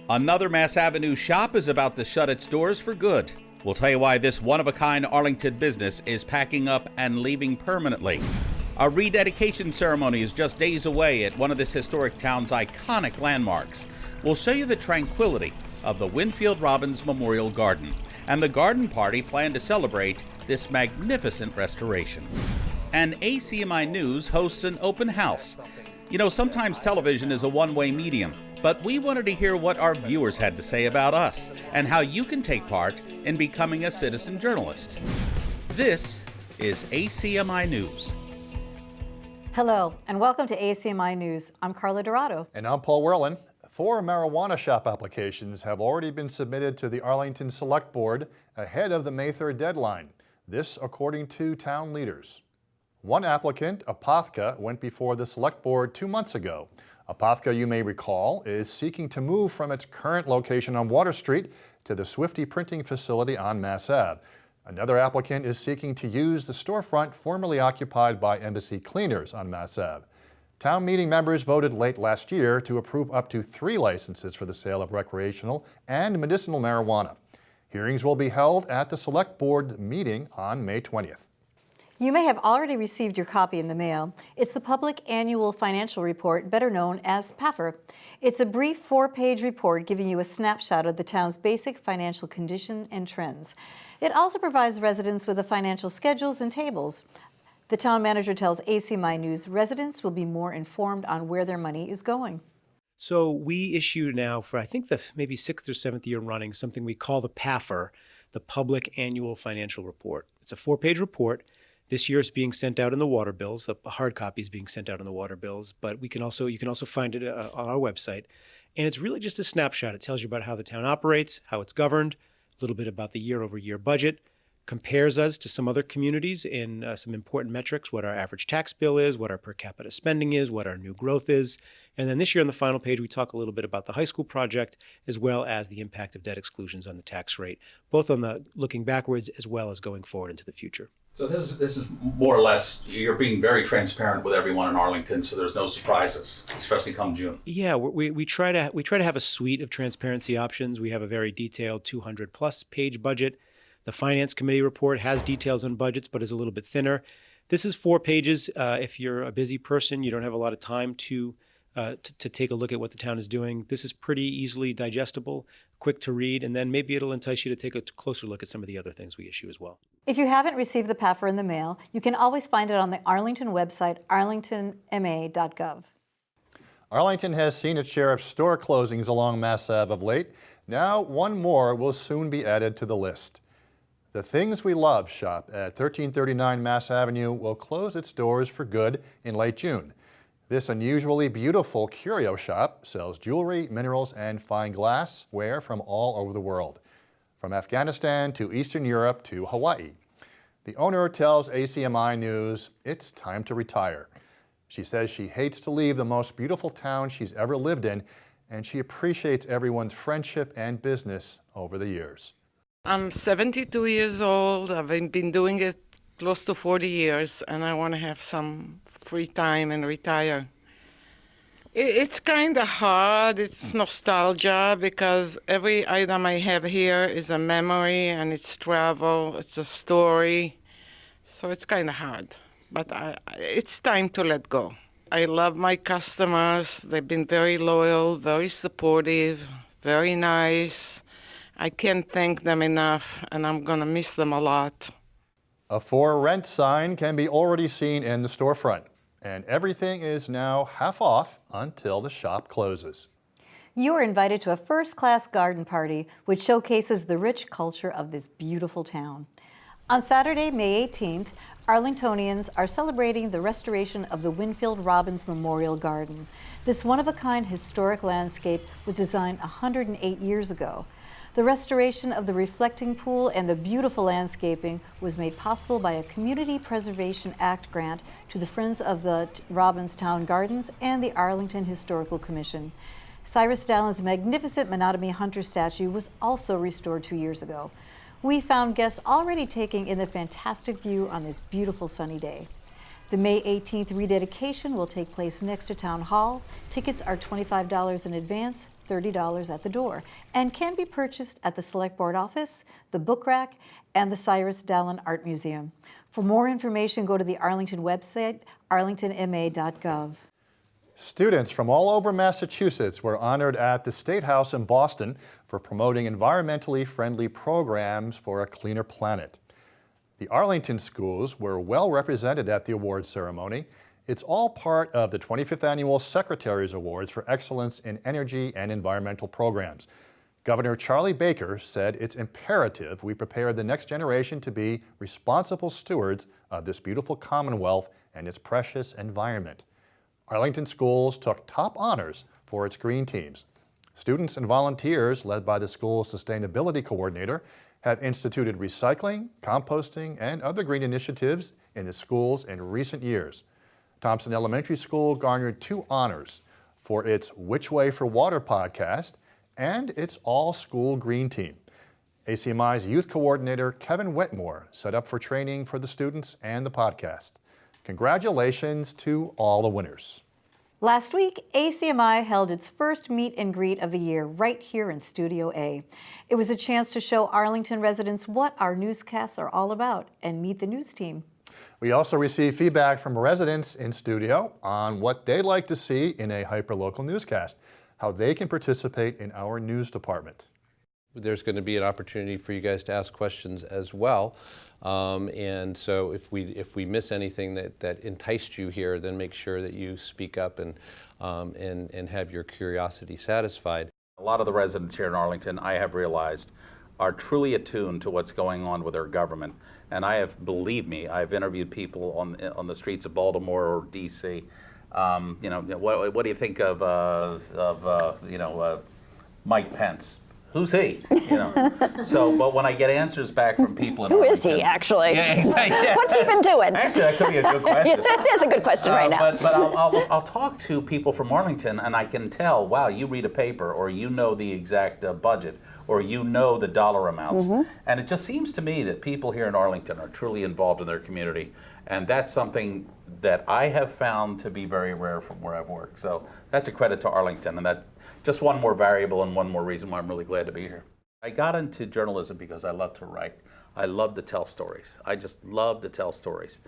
Another Mass Avenue shop is about to shut its doors for good. We'll tell you why this one-of-a-kind Arlington business is packing up and leaving permanently. A rededication ceremony is just days away at one of this historic town's iconic landmarks. We'll show you the tranquility of the Winfield Robbins Memorial Garden and the garden party planned to celebrate this magnificent restoration. And ACMi News hosts an open house. You know, sometimes television is a one-way medium, but we wanted to hear what our viewers had to say about us and how you can take part in becoming a citizen journalist. This is ACMi News. Hello, and welcome to ACMi News. I'm Carla Dorado. And I'm Paul Arlen. 4 marijuana shop applications have already been submitted to the Arlington Select Board ahead of the May 3rd deadline. This according to town leaders. One applicant, Apothca, went before the Select Board 2 months ago. Apothca, you may recall, is seeking to move from its current location on Water Street to the Swifty printing facility on Mass Ave. Another applicant is seeking to use the storefront formerly occupied by Embassy Cleaners on Mass Ave. Town meeting members voted late last year to approve up to 3 licenses for the sale of recreational and medicinal marijuana. Hearings will be held at the Select Board meeting on May 20th. You may have already received your copy in the mail. It's the Public Annual Financial Report, better known as PAFR. It's a brief 4-page report giving you a snapshot of the town's basic financial condition and trends. It also provides residents with the financial schedules and tables. The town manager tells ACMi News residents will be more informed on where their money is going. So we issue now for, I think, the maybe 6th or 7th year running, something we call the PAFR, the Public Annual Financial Report. It's a 4-page report. This year it's being sent out in the water bills. The hard copy is being sent out in the water bills, but you can also find it on our website. And it's really just a snapshot. It tells you about how the town operates, how it's governed, a little bit about the year-over-year budget, compares us to some other communities in some important metrics, what our average tax bill is, what our per capita spending is, what our new growth is. And then this year on the final page, we talk a little bit about the high school project, as well as the impact of debt exclusions on the tax rate, both on the looking backwards as well as going forward into the future. So this is more or less, you're being very transparent with everyone in Arlington, so there's no surprises, especially come June. Yeah, we try to have a suite of transparency options. We have a very detailed 200-plus page budget. The Finance Committee report has details on budgets, but is a little bit thinner. This is 4 pages. If you're a busy person, you don't have a lot of time to take a look at what the town is doing. This is pretty easily digestible, quick to read, and then maybe it'll entice you to take a closer look at some of the other things we issue as well. If you haven't received the PAFR in the mail, you can always find it on the Arlington website, arlingtonma.gov. Arlington has seen its share of store closings along Mass Ave of late. Now one more will soon be added to the list. The Things We Love shop at 1339 Mass Avenue will close its doors for good in late June. This unusually beautiful curio shop sells jewelry, minerals, and fine glassware from all over the world, from Afghanistan to Eastern Europe to Hawaii. The owner tells ACMi News it's time to retire. She says she hates to leave the most beautiful town she's ever lived in, and she appreciates everyone's friendship and business over the years. I'm 72 years old. I've been doing it close to 40 years, and I want to have some free time and retire. It's kind of hard. It's nostalgia because every item I have here is a memory, and it's travel, it's a story. So it's kind of hard, but it's time to let go. I love my customers. They've been very loyal, very supportive, very nice. I can't thank them enough, and I'm going to miss them a lot. A for rent sign can be already seen in the storefront, and everything is now half off until the shop closes. You are invited to a first-class garden party which showcases the rich culture of this beautiful town. On Saturday, May 18th, Arlingtonians are celebrating the restoration of the Winfield Robbins Memorial Garden. This one-of-a-kind historic landscape was designed 108 years ago. The restoration of the reflecting pool and the beautiful landscaping was made possible by a Community Preservation Act grant to the Friends of the Robbins Town Gardens and the Arlington Historical Commission. Cyrus Dallon's magnificent Menotomy Hunter statue was also restored 2 years ago. We found guests already taking in the fantastic view on this beautiful sunny day. The May 18th rededication will take place next to Town Hall. Tickets are $25 in advance, $30 at the door, and can be purchased at the Select Board office, the Book Rack, and the Cyrus Dallin Art Museum. For more information, go to the Arlington website, arlingtonma.gov. Students from all over Massachusetts were honored at the State House in Boston for promoting environmentally friendly programs for a cleaner planet. The Arlington schools were well represented at the awards ceremony. It's all part of the 25th Annual Secretary's Awards for Excellence in Energy and Environmental Programs. Governor Charlie Baker said it's imperative we prepare the next generation to be responsible stewards of this beautiful Commonwealth and its precious environment. Arlington schools took top honors for its green teams. Students and volunteers, led by the school's sustainability coordinator, have instituted recycling, composting, and other green initiatives in the schools in recent years. Thompson Elementary School garnered 2 honors for its Which Way for Water podcast and its all-school green team. ACMi's youth coordinator, Kevin Wetmore, set up for training for the students and the podcast. Congratulations to all the winners. Last week, ACMi held its first meet and greet of the year right here in Studio A. It was a chance to show Arlington residents what our newscasts are all about and meet the news team. We also received feedback from residents in studio on what they'd like to see in a hyperlocal newscast, how they can participate in our news department. There's going to be an opportunity for you guys to ask questions as well. And so if we miss anything that enticed you here, then make sure that you speak up and have your curiosity satisfied. A lot of the residents here in Arlington, I have realized, are truly attuned to what's going on with our government. And I have, believe me, I've interviewed people on the streets of Baltimore or D.C. What do you think of Mike Pence? Who's he? But when I get answers back from people in Who Arlington, is he, actually? Yeah, exactly. What's he been doing? Actually, that could be a good question. It is a good question right now. But I'll talk to people from Arlington, and I can tell, wow, you read a paper, or you know the exact budget, or you know the dollar amounts. And it just seems to me that people here in Arlington are truly involved in their community. And that's something that I have found to be very rare from where I've worked. So that's a credit to Arlington, and that just one more variable and one more reason why I'm really glad to be here. I got into journalism because I love to write. I love to tell stories. I just love to tell stories.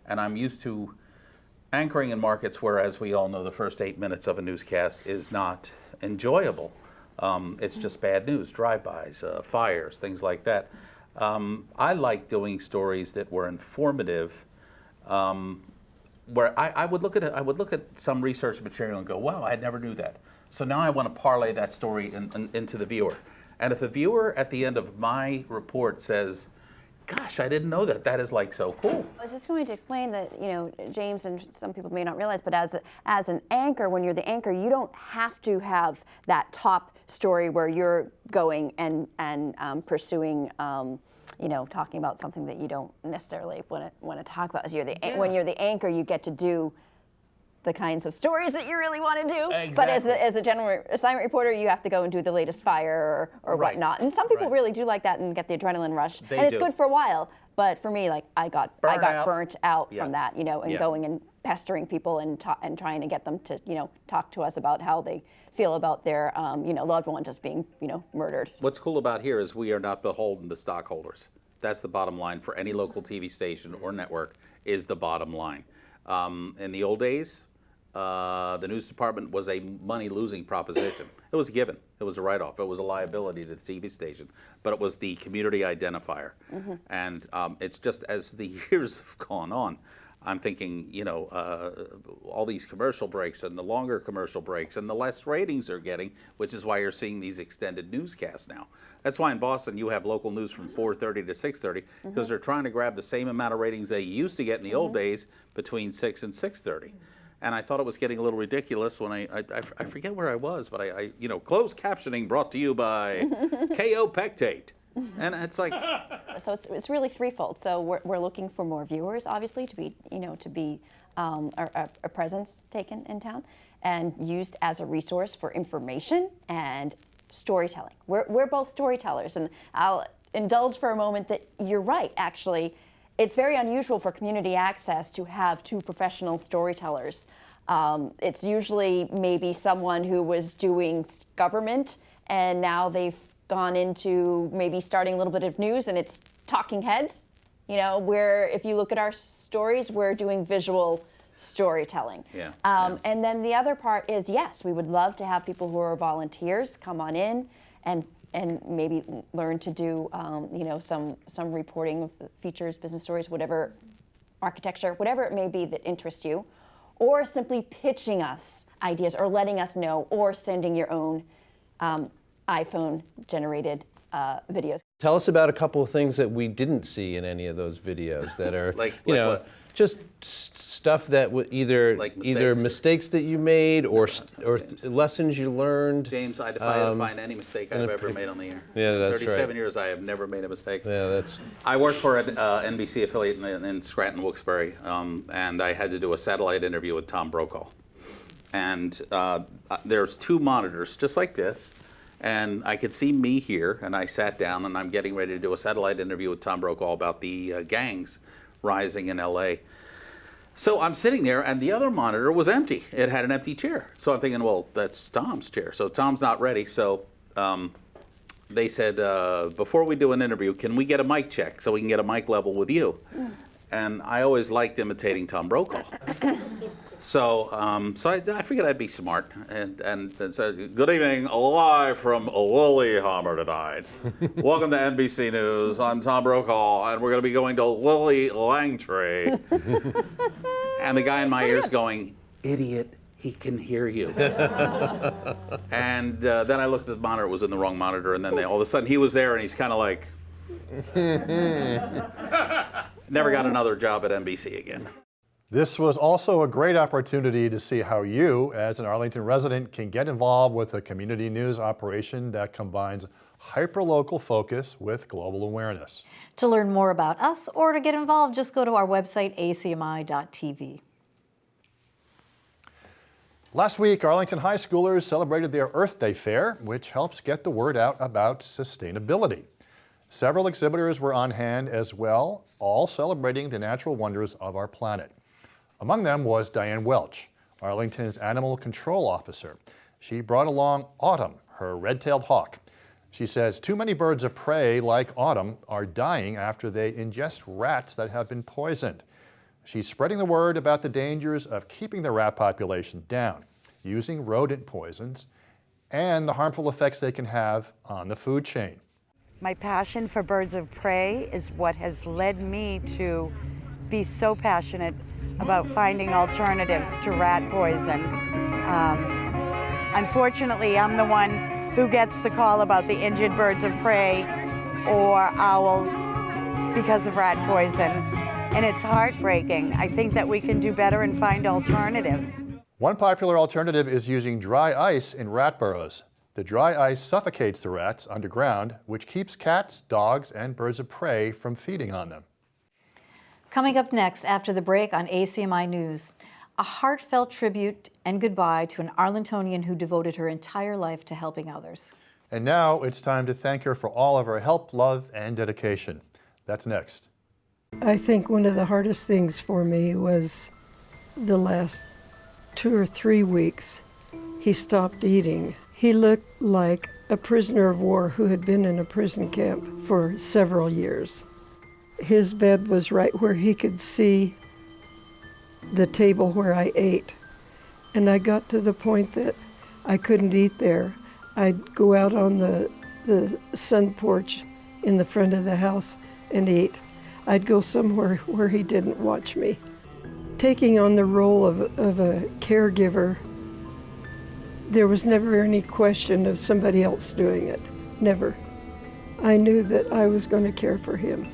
And I'm used to anchoring in markets where, as we all know, the first 8 minutes of a newscast is not enjoyable. It's just bad news, drive-bys, fires, things like that. I like doing stories that were informative, where I would look at some research material and go, wow, I never knew that. So now I want to parlay that story into the viewer. And if the viewer at the end of my report says, gosh, I didn't know that, that is like so cool. I was just going to explain that, James and some people may not realize, but as an anchor, when you're the anchor, you don't have to have that top story where you're going and pursuing, talking about something that you don't necessarily want to talk about. When you're the anchor, you get to do the kinds of stories that you really want to do. Exactly. But as a general assignment reporter, you have to go and do the latest fire or Right. whatnot. And some people Right. really do like that and get the adrenaline rush. They and it's do. good for a while. But for me, I got burnt out Yeah. from that, and Yeah. going and pestering people and trying to get them to, talk to us about how they feel about their, loved one just being, murdered. What's cool about here is we are not beholden to stockholders. That's the bottom line for any local TV station or network, is the bottom line. In the old days, the news department was a money-losing proposition. It was a given. It was a write-off. It was a liability to the TV station. But it was the community identifier. And it's just as the years have gone on, I'm thinking, all these commercial breaks and the longer commercial breaks and the less ratings they're getting, which is why you're seeing these extended newscasts now. That's why in Boston you have local news from 4:30 to 6:30, because they're trying to grab the same amount of ratings they used to get in the old days between 6 and 6:30. And I thought it was getting a little ridiculous when I forget where I was, but I closed captioning brought to you by KO Pectate. And it's like, So it's really threefold. So we're looking for more viewers, obviously, to be a presence taken in town and used as a resource for information and storytelling. We're both storytellers, and I'll indulge for a moment that you're right. Actually, it's very unusual for community access to have two professional storytellers. It's usually maybe someone who was doing government and now they've gone into maybe starting a little bit of news and it's talking heads. You know, where if you look at our stories, we're doing visual storytelling. Yeah. And then the other part is, yes, we would love to have people who are volunteers come on in and maybe learn to do, you know, some reporting of features, business stories, whatever, architecture, whatever it may be that interests you, or simply pitching us ideas or letting us know or sending your own iPhone-generated videos. Tell us about a couple of things that we didn't see in any of those videos that are, you know, what? just stuff that either mistakes that you made or lessons you learned. James, I defy you to find any mistake I've ever made on the air. Yeah, that's 37 right. years, I have never made a mistake. Yeah, that's. I worked for an NBC affiliate in Scranton, Wilkes-Barre, and I had to do a satellite interview with Tom Brokaw. And there's two monitors, just like this, and I could see me here, and I sat down, and I'm getting ready to do a satellite interview with Tom Brokaw about the gangs rising in LA. So I'm sitting there, and the other monitor was empty. It had an empty chair. So I'm thinking, well, that's Tom's chair. So Tom's not ready. So they said, before we do an interview, can we get a mic check so we can get a mic level with you? And I always liked imitating Tom Brokaw. So I figured I'd be smart and said, good evening, live from Lillehammer tonight. Welcome to NBC News. I'm Tom Brokaw, and we're going to be going to Lily Langtree. And the guy in my ear's going, idiot, he can hear you. And then I looked at the monitor, it was in the wrong monitor, and then all of a sudden he was there, and he's kind of like, never got another job at NBC again. This was also a great opportunity to see how you, as an Arlington resident, can get involved with a community news operation that combines hyperlocal focus with global awareness. To learn more about us or to get involved, just go to our website, acmi.tv. Last week, Arlington high schoolers celebrated their Earth Day Fair, which helps get the word out about sustainability. Several exhibitors were on hand as well, all celebrating the natural wonders of our planet. Among them was Diane Welch, Arlington's animal control officer. She brought along Autumn, her red-tailed hawk. She says too many birds of prey like Autumn are dying after they ingest rats that have been poisoned. She's spreading the word about the dangers of keeping the rat population down, using rodent poisons, and the harmful effects they can have on the food chain. My passion for birds of prey is what has led me to be so passionate about finding alternatives to rat poison. Unfortunately, I'm the one who gets the call about the injured birds of prey or owls because of rat poison, and it's heartbreaking. I think that we can do better and find alternatives. One popular alternative is using dry ice in rat burrows. The dry ice suffocates the rats underground, which keeps cats, dogs, and birds of prey from feeding on them. Coming up next after the break on ACMi News, a heartfelt tribute and goodbye to an Arlingtonian who devoted her entire life to helping others. And now it's time to thank her for all of her help, love, and dedication. That's next. I think one of the hardest things for me was the last 2 or 3 weeks. He stopped eating. He looked like a prisoner of war who had been in a prison camp for several years. His bed was right where he could see the table where I ate. And I got to the point that I couldn't eat there. I'd go out on the sun porch in the front of the house and eat. I'd go somewhere where he didn't watch me. Taking on the role of a caregiver, there was never any question of somebody else doing it, never. I knew that I was going to care for him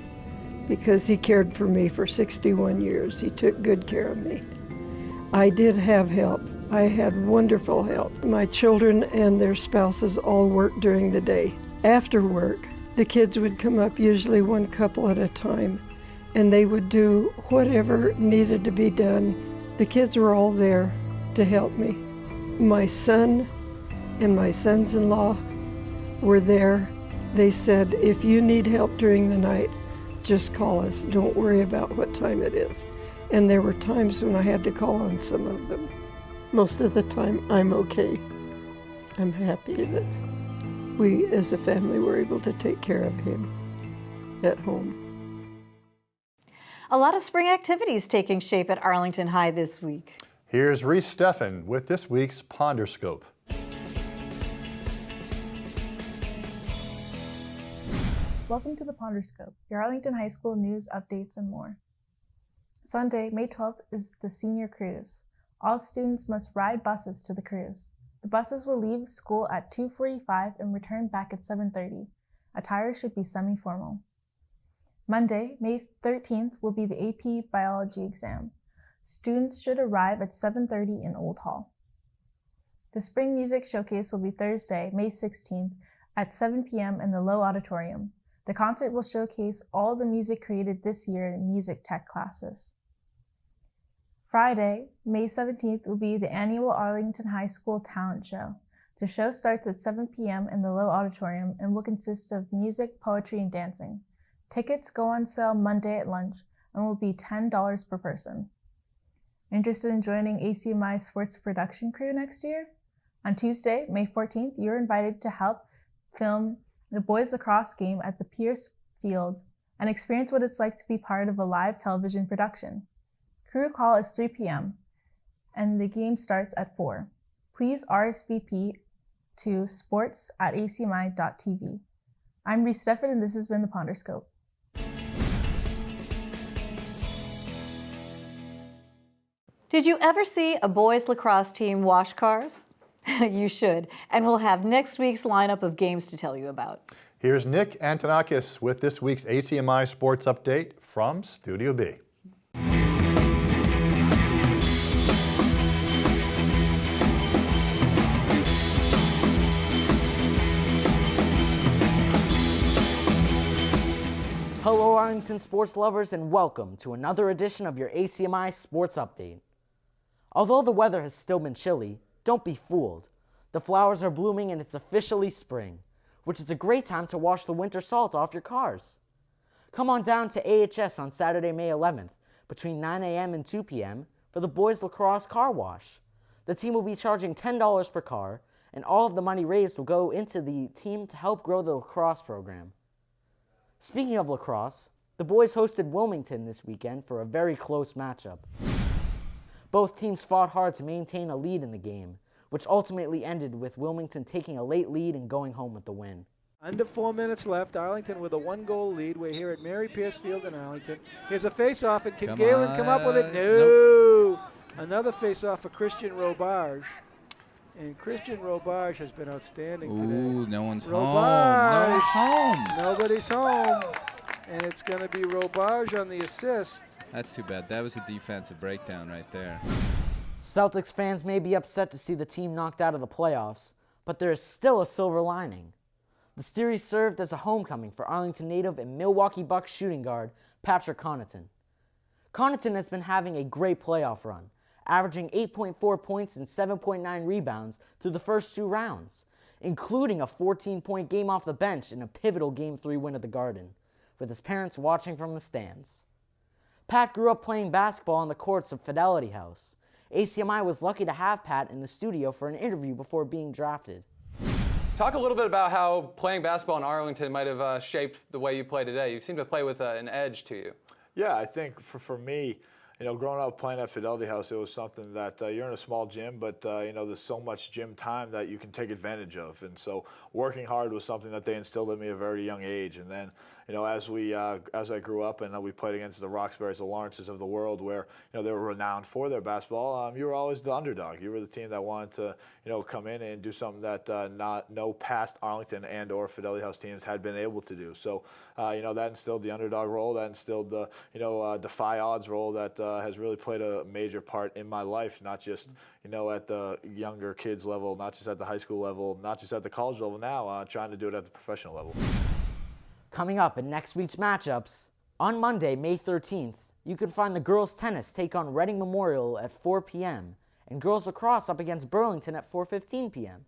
because he cared for me for 61 years. He took good care of me. I did have help. I had wonderful help. My children and their spouses all worked during the day. After work, the kids would come up, usually one couple at a time, and they would do whatever needed to be done. The kids were all there to help me. My son and my sons-in-law were there. They said, if you need help during the night, just call us. Don't worry about what time it is. And there were times when I had to call on some of them. Most of the time, I'm okay. I'm happy that we, as a family, were able to take care of him at home. A lot of spring activities taking shape at Arlington High this week. Here's Reese Steffen with this week's Ponderscope. Welcome to the Ponderscope, your Arlington High School news, updates, and more. Sunday, May 12th is the senior cruise. All students must ride buses to the cruise. The buses will leave school at 2:45 and return back at 7:30. Attire should be semi-formal. Monday, May 13th will be the AP Biology exam. Students should arrive at 7:30 in Old Hall. The Spring Music Showcase will be Thursday, May 16th at 7 p.m. in the Low Auditorium. The concert will showcase all the music created this year in music tech classes. Friday, May 17th will be the annual Arlington High School Talent Show. The show starts at 7 p.m. in the Low Auditorium and will consist of music, poetry, and dancing. Tickets go on sale Monday at lunch and will be $10 per person. Interested in joining ACMi Sports Production Crew next year? On Tuesday, May 14th, you're invited to help film the boys lacrosse game at the Pierce Field and experience what it's like to be part of a live television production. Crew call is 3 p.m. and the game starts at 4. Please RSVP to sports@acmi.tv. I'm Reese Steffen and this has been the Ponderscope. Did you ever see a boys lacrosse team wash cars? You should, and we'll have next week's lineup of games to tell you about. Here's Nick Antonakis with this week's ACMi Sports Update from Studio B. Hello Arlington sports lovers and welcome to another edition of your ACMi Sports Update. Although the weather has still been chilly, don't be fooled. The flowers are blooming and it's officially spring, which is a great time to wash the winter salt off your cars. Come on down to AHS on Saturday, May 11th, between 9 a.m. and 2 p.m. for the boys lacrosse car wash. The team will be charging $10 per car, and all of the money raised will go into the team to help grow the lacrosse program. Speaking of lacrosse, the boys hosted Wilmington this weekend for a very close matchup. Both teams fought hard to maintain a lead in the game, which ultimately ended with Wilmington taking a late lead and going home with the win. Under 4 minutes left, Arlington with a 1-goal lead. We're here at Mary Pierce Field in Arlington. Here's a face-off, and can Galen come up with it? No! Nope. Another face-off for Christian Robarge. And Christian Robarge has been outstanding today. Ooh, no one's Robarge. home. No one's home. Nobody's home. And it's going to be Robarge on the assist. That's too bad. That was a defensive breakdown right there. Celtics fans may be upset to see the team knocked out of the playoffs, but there is still a silver lining. The series served as a homecoming for Arlington native and Milwaukee Bucks shooting guard Patrick Connaughton. Connaughton has been having a great playoff run, averaging 8.4 points and 7.9 rebounds through the first 2 rounds, including a 14-point game off the bench in a pivotal Game 3 win at the Garden, with his parents watching from the stands. Pat grew up playing basketball on the courts of Fidelity House. ACMi was lucky to have Pat in the studio for an interview before being drafted. Talk a little bit about how playing basketball in Arlington might have shaped the way you play today. You seem to play with an edge to you. Yeah, I think for me, growing up playing at Fidelity House, it was something that you're in a small gym, but there's so much gym time that you can take advantage of. And so working hard was something that they instilled in me at a very young age. And then, as I grew up and we played against the Roxburys, the Lawrences of the world, where they were renowned for their basketball, you were always the underdog. You were the team that wanted to come in and do something that no past Arlington and or Fidelity House teams had been able to do. So that instilled the underdog role, that instilled the defy odds role that has really played a major part in my life, not just at the younger kids level, not just at the high school level, not just at the college level now, trying to do it at the professional level. Coming up in next week's matchups, on Monday, May 13th, you can find the girls tennis take on Reading Memorial at 4 p.m. and girls lacrosse up against Burlington at 4:15 p.m.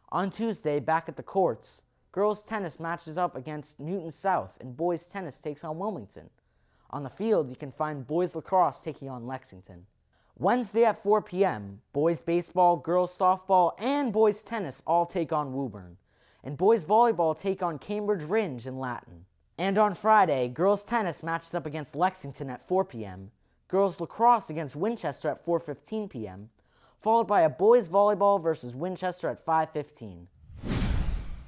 On Tuesday, back at the courts, girls tennis matches up against Newton South, and boys tennis takes on Wilmington. On the field, you can find boys lacrosse taking on Lexington. Wednesday at 4 p.m., boys baseball, girls softball, and boys tennis all take on Woburn, and boys volleyball take on Cambridge Ringe in Latin. And on Friday, girls tennis matches up against Lexington at 4 p.m., girls lacrosse against Winchester at 4:15 p.m., followed by a boys volleyball versus Winchester at 5:15.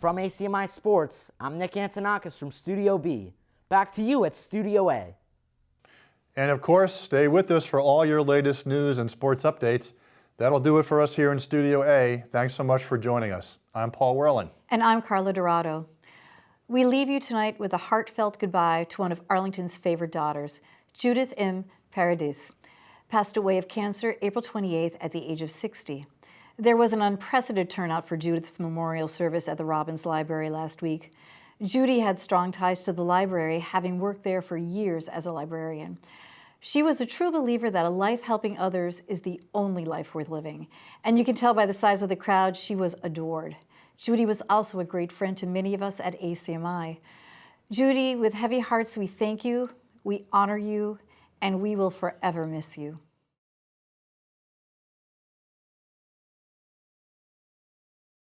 From ACMi Sports, I'm Nick Antonakis from Studio B. Back to you at Studio A. And of course, stay with us for all your latest news and sports updates. That'll do it for us here in Studio A. Thanks so much for joining us. I'm Paul Werlen. And I'm Carla Dorado. We leave you tonight with a heartfelt goodbye to one of Arlington's favorite daughters, Judith M. Paradis, passed away of cancer April 28th at the age of 60. There was an unprecedented turnout for Judith's memorial service at the Robbins Library last week. Judy had strong ties to the library, having worked there for years as a librarian. She was a true believer that a life helping others is the only life worth living. And you can tell by the size of the crowd, she was adored. Judy was also a great friend to many of us at ACMi. Judy, with heavy hearts, we thank you, we honor you, and we will forever miss you.